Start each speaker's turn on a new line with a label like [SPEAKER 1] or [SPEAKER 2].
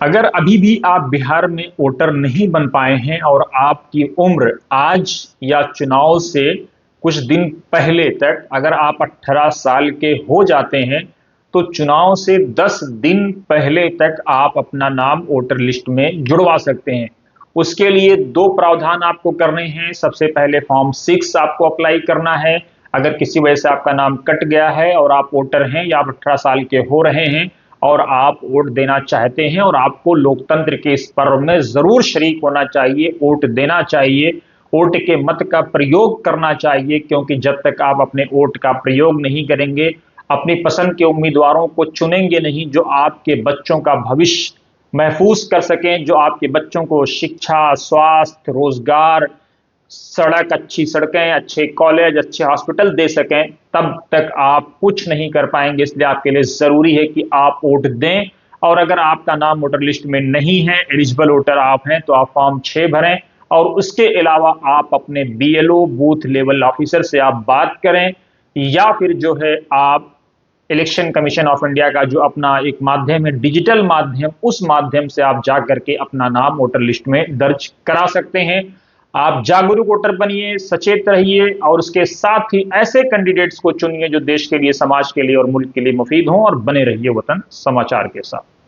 [SPEAKER 1] अगर अभी भी आप बिहार में वोटर नहीं बन पाए हैं और आपकी उम्र आज या चुनाव से कुछ दिन पहले तक अगर आप 18 साल के हो जाते हैं तो चुनाव से 10 दिन पहले तक आप अपना नाम वोटर लिस्ट में जुड़वा सकते हैं। उसके लिए दो प्रावधान आपको करने हैं। सबसे पहले फॉर्म 6 आपको अप्लाई करना है। अगर किसी वजह से आपका नाम कट गया है और आप वोटर हैं या आप 18 साल के हो रहे हैं और आप वोट देना चाहते हैं और आपको लोकतंत्र के इस पर्व में जरूर शरीक होना चाहिए, वोट देना चाहिए, वोट के मत का प्रयोग करना चाहिए, क्योंकि जब तक आप अपने वोट का प्रयोग नहीं करेंगे, अपनी पसंद के उम्मीदवारों को चुनेंगे नहीं जो आपके बच्चों का भविष्य महफूज कर सकें, जो आपके बच्चों को शिक्षा, स्वास्थ्य, रोजगार, सड़क, अच्छी सड़कें, अच्छे कॉलेज, अच्छे हॉस्पिटल दे सकें, तब तक आप कुछ नहीं कर पाएंगे। इसलिए आपके लिए जरूरी है कि आप वोट दें। और अगर आपका नाम वोटर लिस्ट में नहीं है, एलिजिबल वोटर आप हैं, तो आप फॉर्म 6 भरें। और उसके अलावा आप अपने बीएलओ बूथ लेवल ऑफिसर से आप बात करें, या फिर जो है आप इलेक्शन कमीशन ऑफ इंडिया का जो अपना एक माध्यम है, डिजिटल माध्यम, उस माध्यम से आप जा करके अपना नाम वोटर लिस्ट में दर्ज करा सकते हैं। आप जागरूक वोटर बनिए, सचेत रहिए और उसके साथ ही ऐसे कैंडिडेट्स को चुनिए जो देश के लिए, समाज के लिए और मुल्क के लिए मुफीद हों, और बने रहिए वतन समाचार के साथ।